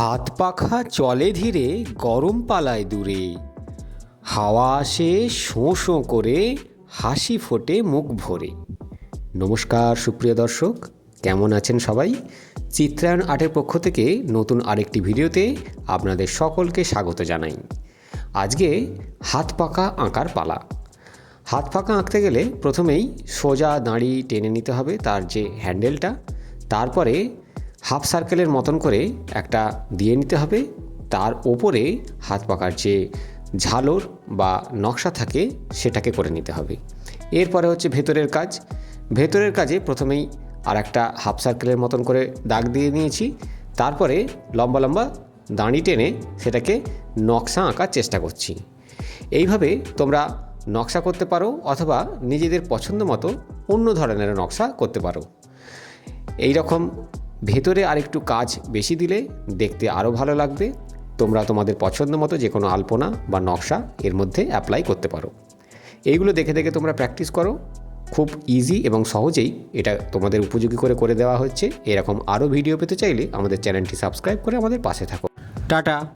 হাত পাখা চলে ধীরে, গরম পালায় দূরে, হাওয়া আসে শোঁ শোঁ করে, হাসি ফোটে মুখ ভরে। নমস্কার সুপ্রিয় দর্শক, কেমন আছেন সবাই? চিত্রায়ণ আর্টের পক্ষ থেকে নতুন আরেকটি ভিডিওতে আপনাদের সকলকে স্বাগত জানাই। আজকে হাত পাখা আঁকার পালা। হাত পাখা আঁকতে গেলে প্রথমেই সোজা দাঁড়ি টেনে নিতে হবে তার যে হ্যান্ডেলটা, তারপরে হাফ সার্কেলের মতন করে একটা দিয়ে নিতে হবে, তার ওপরে হাত পাখার যে ঝালর বা নকশা থাকে সেটাকে করে নিতে হবে। এরপরে হচ্ছে ভেতরের কাজ। ভেতরের কাজে প্রথমেই আর একটা হাফ সার্কেলের মতন করে দাগ দিয়ে নিয়েছি, তারপরে লম্বা লম্বা দাঁড়ি টেনে সেটাকে নকশা আঁকার চেষ্টা করছি। এইভাবে তোমরা নকশা করতে পারো অথবা নিজেদের পছন্দ মতো অন্য ধরনের নকশা করতে পারো। এই রকম ভেতরে আরেকটু কাজ বেশি দিলে দেখতে আরও ভালো লাগবে। তোমরা তোমাদের পছন্দ মতো যে কোনো আলপনা বা নকশা এর মধ্যে অ্যাপ্লাই করতে পারো। এইগুলো দেখে দেখে তোমরা প্র্যাকটিস করো, খুব ইজি এবং সহজেই এটা তোমাদের উপযোগী করে দেওয়া হচ্ছে। এরকম আরও ভিডিও পেতে চাইলে আমাদের চ্যানেলটি সাবস্ক্রাইব করে আমাদের পাশে থাকো। টাটা।